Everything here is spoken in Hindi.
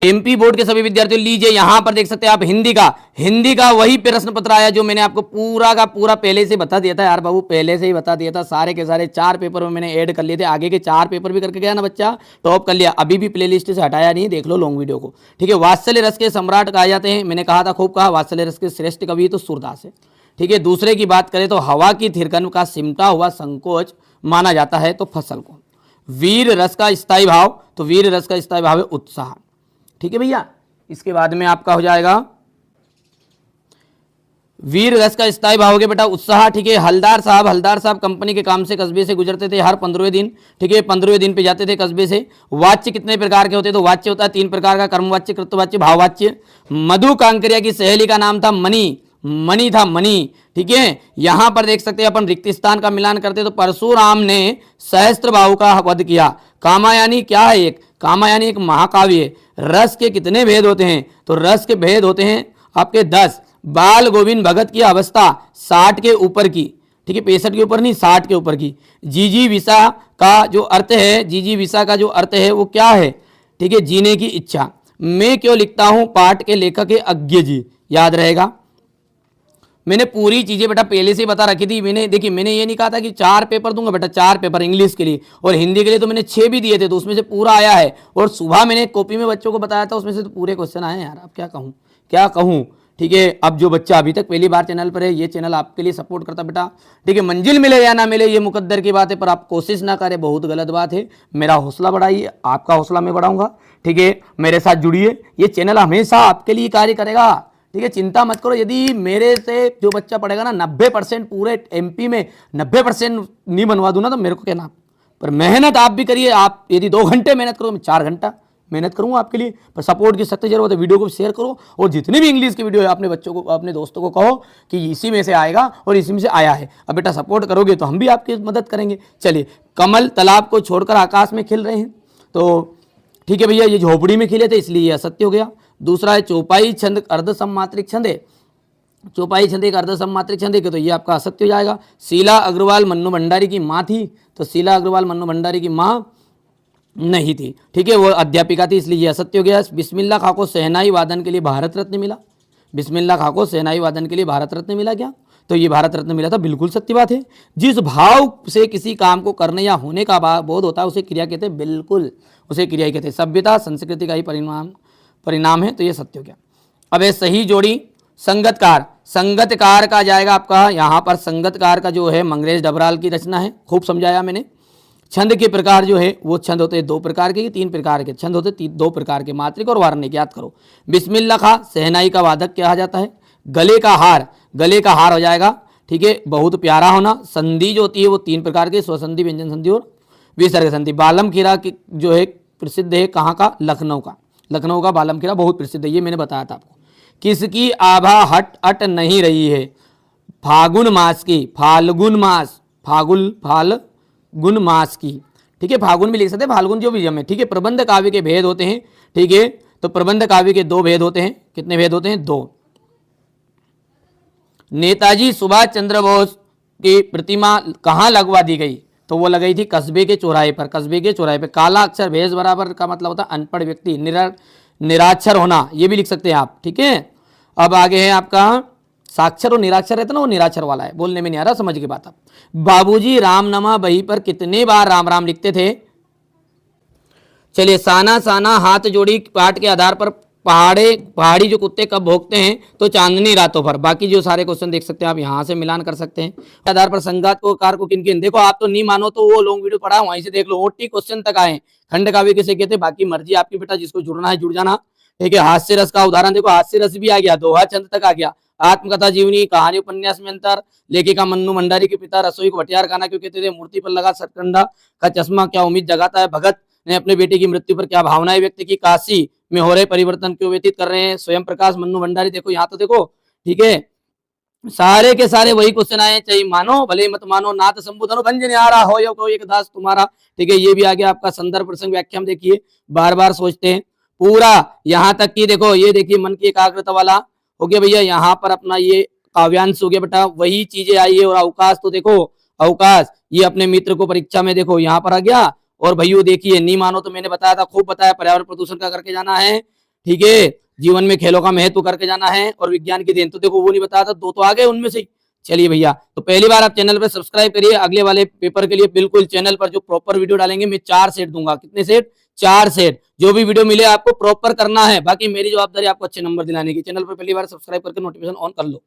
एमपी बोर्ड के सभी विद्यार्थियों लीजिए, यहां पर देख सकते हैं आप हिंदी का वही प्रश्न पत्र आया जो मैंने आपको पूरा का पूरा पहले से बता दिया था यार बाबू, पहले से ही बता दिया था। सारे के सारे 4 पेपर में मैंने ऐड कर लिए थे, आगे के 4 पेपर भी करके गया ना बच्चा, टॉप कर लिया। अभी भी प्लेलिस्ट से हटाया नहीं, देख लो लॉन्ग वीडियो को, ठीक है। वात्सल्य रस के सम्राट कहा जाते हैं, मैंने कहा था, खूब कहा, वात्सल्य रस के श्रेष्ठ कवि तो सूरदास है, ठीक है। दूसरे की बात करें तो हवा की थिरकन का सिमटा हुआ संकोच माना जाता है तो फसल को। वीर रस का स्थायी भाव, तो वीर रस का स्थायी भाव है उत्साह, ठीक है भैया। इसके बाद में आपका हो जाएगा वीर रस का स्थायी भाव हो गया बेटा उत्साह, ठीक है। हलदार साहब कंपनी के काम से कस्बे से गुजरते थे हर 15वें दिन, ठीक है, 15वें दिन पे जाते थे कस्बे से। वाच्य कितने प्रकार के होते, तो वाच्य होता है 3 प्रकार का, कर्मवाच्य, कृतवाच्य, भाववाच्य। मधु कांकरिया की सहेली का नाम था मणि था मणि, ठीक है। यहां पर देख सकते हैं अपन रिक्त स्थान का मिलान करते तो परशुराम ने सहस्त्र बाहु का वध किया। कामायनी क्या है, कामायनी एक महाकाव्य। रस के कितने भेद होते हैं, तो रस के भेद होते हैं आपके 10। बाल गोविंद भगत की अवस्था 60 के ऊपर की, ठीक है, 65 के ऊपर नहीं, 60 के ऊपर की। जीजी विसा का जो अर्थ है, जीजी विसा का जो अर्थ है वो क्या है, ठीक है, जीने की इच्छा। मैं क्यों लिखता हूं, पाठ के लेखक है अज्ञ जी, याद रहेगा। मैंने पूरी चीजें बेटा पहले से ही बता रखी थी। मैंने देखिए, मैंने ये नहीं कहा था कि 4 पेपर दूंगा बेटा, 4 पेपर इंग्लिश के लिए और हिंदी के लिए तो मैंने 6 भी दिए थे, तो उसमें से पूरा आया है। और सुबह मैंने कॉपी में बच्चों को बताया था, उसमें से तो पूरे क्वेश्चन आए यार। अब क्या कहूँ, ठीक है। अब जो बच्चा अभी तक पहली बार चैनल पर है, ये चैनल आपके लिए सपोर्ट करता बेटा, ठीक है। मंजिल मिले या ना मिले ये मुकद्दर की बात है, पर आप कोशिश ना करें, बहुत गलत बात है। मेरा हौसला बढ़ाइए, आपका हौसला मैं बढ़ाऊंगा, ठीक है। मेरे साथ जुड़िए, ये चैनल हमेशा आपके लिए कार्य करेगा, ठीक है। चिंता मत करो, यदि मेरे से जो बच्चा पढ़ेगा ना 90% पूरे एमपी में 90% नहीं बनवा दूँ ना, तो मेरे को कहना, पर मेहनत आप भी करिए। आप यदि 2 घंटे मेहनत करो, मैं 4 घंटा मेहनत करूंगा आपके लिए, पर सपोर्ट की सख्त जरूरत है। वीडियो को शेयर करो और जितनी भी इंग्लिश की वीडियो है अपने बच्चों को, अपने दोस्तों को कहो कि इसी में से आएगा और इसी में से आया है। अब बेटा सपोर्ट करोगे तो हम भी आपकी मदद करेंगे। चलिए, कमल तालाब को छोड़कर आकाश में खिल रहे हैं, तो ठीक है भैया, ये झोपड़ी में खिले थे इसलिए ये असत्य हो गया। दूसरा है चौपाई छंद अर्ध सम्मात्रिक छंद है, चौपाई छंद एक अर्ध सम्मात्रिक छंद है, तो ये आपका असत्य हो जाएगा। शीला अग्रवाल मन्नू भंडारी की माँ थी, तो शीला अग्रवाल मन्नू भंडारी की माँ नहीं थी, ठीक है, वो अध्यापिका थी, इसलिए ये असत्य हो गया। बिस्मिल्ला खां को शहनाई वादन के लिए भारत रत्न मिला, बिस्मिल्ला खां को शहनाई वादन के लिए भारत रत्न मिला क्या, तो ये भारत रत्न मिला था, बिल्कुल सत्य बात है। जिस भाव से किसी काम को करने या होने का बोध होता है उसे क्रिया कहते हैं, बिल्कुल उसे क्रिया ही कहते हैं। सभ्यता संस्कृति का ही परिणाम है, तो ये सत्य हो गया। अब है सही जोड़ी संगतकार, संगतकार का जाएगा आपका, यहाँ पर संगतकार का जो है मंगरेश डबराल की रचना है, खूब समझाया मैंने। छंद के प्रकार जो है वो छंद होते हैं 2 प्रकार के, 3 प्रकार के छंद होते हैं, 2 प्रकार के, मात्रिक और वार्णिक, याद करो। बिस्मिल्लाह खां शहनाई का वादक कहा जाता है। गले का हार हो जाएगा, ठीक है, बहुत प्यारा होना। संधि जो होती है वो 3 प्रकार के, स्वसंधि, व्यंजन संधि और विसर्ग संधि। बालम खीरा की जो है प्रसिद्ध है, कहाँ का, लखनऊ का बालम खीरा बहुत प्रसिद्ध है, ये मैंने बताया था आपको। किसकी आभा हट अट नहीं रही है, फाल्गुन मास की, फाल्गुन मास की, ठीक है, फाल्गुन भी लिख सकते हैं, फाल्गुन जो भी जम है, ठीक है। प्रबंध काव्य के भेद होते हैं, ठीक है, तो प्रबंध काव्य के 2 भेद होते हैं। कितने भेद होते हैं, 2। नेताजी सुभाष चंद्र बोस की प्रतिमा कहाँ लगवा दी गई, तो वो लगाई थी कस्बे के चौराहे पर, काला अक्षर भेष बराबर का मतलब होता है अनपढ़ व्यक्ति, निराक्षर होना, ये भी लिख सकते हैं आप, ठीक है। अब आगे है आपका साक्षर और निराक्षर रहता ना, वो निराक्षर वाला है, बोलने में नहीं आ रहा, समझ के बात आप। बाबूजी रामनामा बही पर कितने बार राम राम लिखते थे, चलिए, साना हाथ जोड़ी पाठ के आधार पर पहाड़ी जो कुत्ते कब भोंकते हैं, तो चांदनी रातों पर। बाकी जो सारे क्वेश्चन देख सकते हैं आप, यहाँ से मिलान कर सकते हैं। आधार पर संगात को कार को किन, देखो आप तो नहीं मानो तो वो लॉन्ग वीडियो पढ़ा वहीं से देख लो, 40 क्वेश्चन तक आए। खंड काव्य किसे कहते हैं, बाकी मर्जी आपकी बेटा, जिसको जुड़ना है जुड़ जाना, ठीक है। हास्य रस का उदाहरण देखो, हास्य रस भी आ गया, दोहा छंद तक आ गया। आत्मकथा जीवनी कहानी उपन्यास में अंतर, लेखिका मन्नू भंडारी के पिता रसोई को भटियार खाना क्यों कहते थे, मूर्ति पर लगा सरकंडा का चश्मा क्या उम्मीद जगाता है, भगत ने अपने बेटे की मृत्यु पर क्या भावनाएं व्यक्त की, काशी में हो रहे परिवर्तन क्यों व्यतीत कर रहे हैं, स्वयं प्रकाश मन्नू भंडारी, देखो यहाँ तो देखो, ठीक है, सारे के सारे वही क्वेश्चन आए, चाहे मानो भले मत मानो, नाथ संबोधन भंजन आ रहा हो या कोई एक दास तुम्हारा, ठीक है, ये भी आ गया आपका। संदर्भ प्रसंग व्याख्या देखिए, बार बार सोचते हैं पूरा, यहाँ तक कि देखो, ये देखिए मन की एकाग्रता वाला हो गया भैया, यहाँ पर अपना ये काव्यांश हो गया बेटा, वही चीजें आई है। और अवकाश तो देखो, अवकाश ये अपने मित्र को परीक्षा में देखो यहाँ पर आ गया। और भैया देखिए, नहीं मानो तो मैंने बताया था, खूब बताया, पर्यावरण प्रदूषण का करके जाना है, ठीक है, जीवन में खेलों का महत्व करके जाना है और विज्ञान की देन, तो देखो वो नहीं बताया था, दो तो आ गए उनमें से ही। चलिए भैया, तो पहली बार आप चैनल पर सब्सक्राइब करिए, अगले वाले पेपर के लिए बिल्कुल चैनल पर जो प्रॉपर वीडियो डालेंगे मैं 4 सेट दूंगा। कितने सेट? 4 सेट। जो भी वीडियो मिले आपको प्रॉपर करना है, बाकी मेरी जवाबदारी आपको अच्छे नंबर दिलाने की। चैनल पर पहली बार सब्सक्राइब करके नोटिफिकेशन ऑन कर लो।